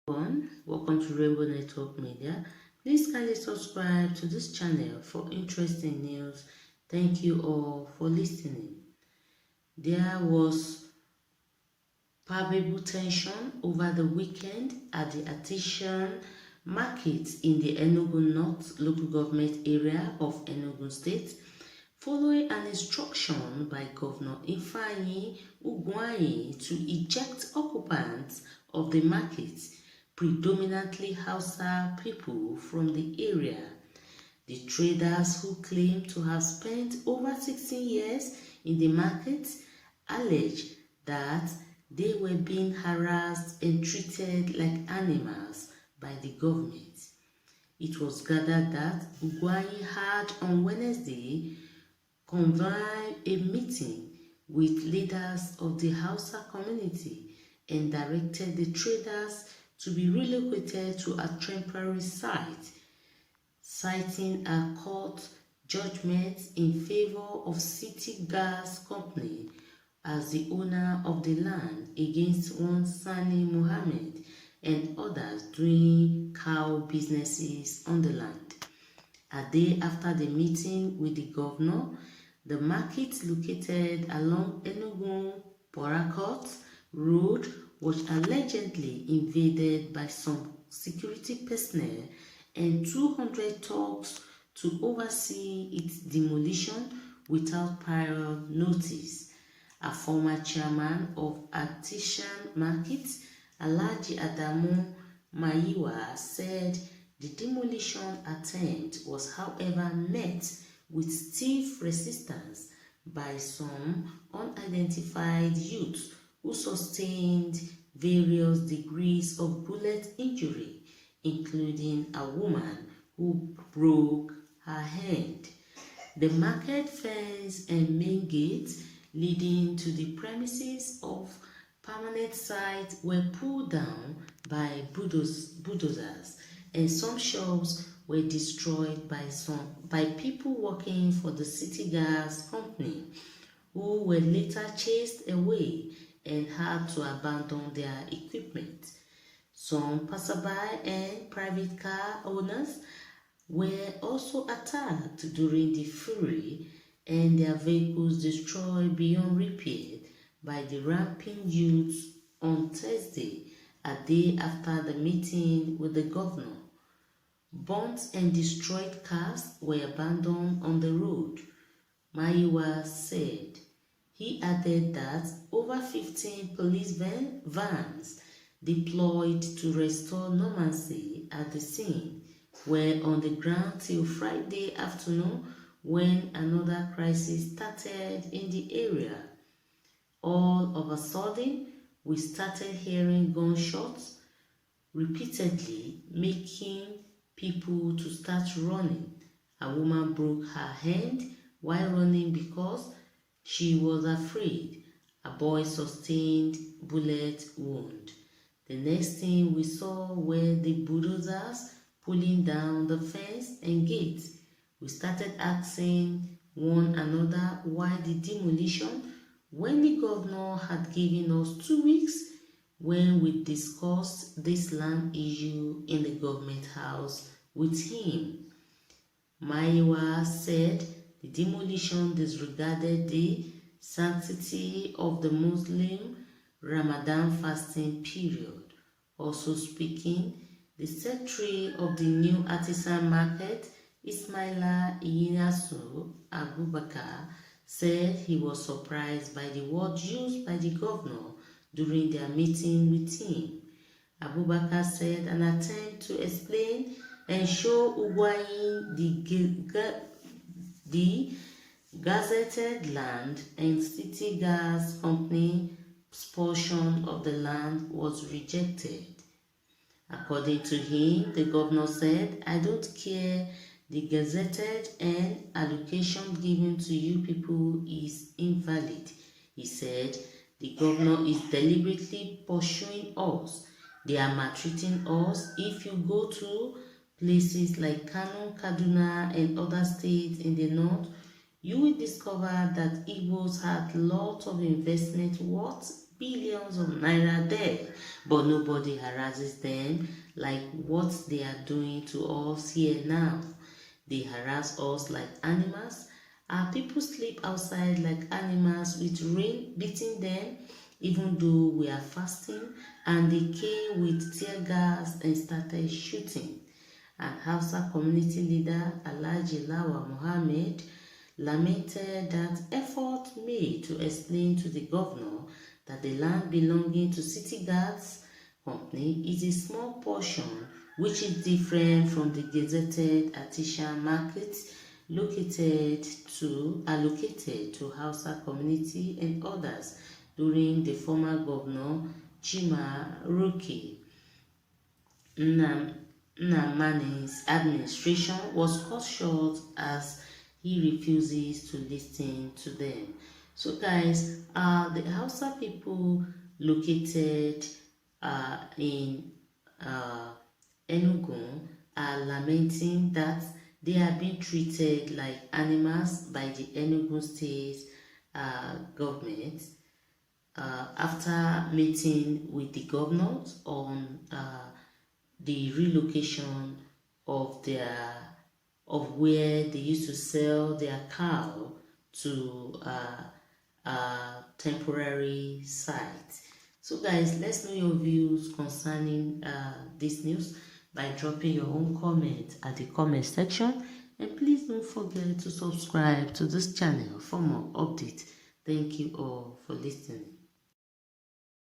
Welcome to Rainbow Network Media. Please kindly subscribe to this channel for interesting news. Thank you all for listening. There was palpable tension over the weekend at the artisan market in the Enugu North local government area of Enugu State, following an instruction by Governor Ifeanyi Ugwuanyi to eject occupants of the market, predominantly Hausa people from the area. The traders, who claim to have spent over 16 years in the market, allege that they were being harassed and treated like animals by the government. It was gathered that Ugwuanyi had on Wednesday convened a meeting with leaders of the Hausa community and directed the traders to be relocated to a temporary site, citing a court judgment in favor of City Gas Company as the owner of the land against one Sani Mohammed and others doing cow businesses on the land. A day after the meeting with the governor, the market located along Enugu-Borakot Road was allegedly invaded by some security personnel and 200 thugs to oversee its demolition without prior notice. A former chairman of Artisan Market, Alhaji Adamu Mayiwa, said the demolition attempt was, however, met with stiff resistance by some unidentified youths who sustained various degrees of bullet injury, including a woman who broke her hand. The market fence and main gate leading to the premises of permanent site were pulled down by bulldozers, and some shops were destroyed by people working for the City Gas Company, who were later chased away and had to abandon their equipment. Some passerby and private car owners were also attacked during the fury and their vehicles destroyed beyond repair by the ramping youths on Thursday, a day after the meeting with the governor. Burnt and destroyed cars were abandoned on the road, Mayiwa said. He added that over 15 police vans deployed to restore normalcy at the scene were on the ground till Friday afternoon when another crisis started in the area. All of a sudden, we started hearing gunshots repeatedly, making people to start running. A woman broke her hand while running because she was afraid. A boy sustained bullet wound. The next thing we saw were the bulldozers pulling down the fence and gate. We started asking one another why the demolition, when the governor had given us 2 weeks when we discussed this land issue in the government house with him. Mayiwa said the demolition disregarded the sanctity of the Muslim Ramadan fasting period. Also speaking, the secretary of the new artisan market, Ismaila Iyinasu Abubakar, said he was surprised by the word used by the governor during their meeting with him. Abubakar said an attempt to explain and show Ugwuanyi the gazetted land and City Gas Company's portion of the land was rejected. According to him, the governor said, "I don't care. The gazetted and allocation given to you people is invalid." He said, "The governor is deliberately pursuing us. They are maltreating us. If you go to places like Kano, Kaduna, and other states in the north, you will discover that Igbos had lots of investment worth billions of naira there, but nobody harasses them like what they are doing to us here now. They harass us like animals. Our people sleep outside like animals with rain beating them even though we are fasting, and they came with tear gas and started shooting. And Hausa community leader Alhaji Lawa Mohammed lamented that effort made to explain to the governor that the land belonging to City Guards Company is a small portion which is different from the gazetted artisan market allocated to Hausa community and others during the former governor Chima Ruki Nnamani's administration was cut short as he refuses to listen to them. So guys, the Hausa people located in Enugu are lamenting that they are being treated like animals by the Enugu state government after meeting with the governors on the relocation of where they used to sell their cow to a temporary site. So guys, let's know your views concerning this news by dropping your own comment at the comment section, and please don't forget to subscribe to this channel for more updates. Thank you all for listening.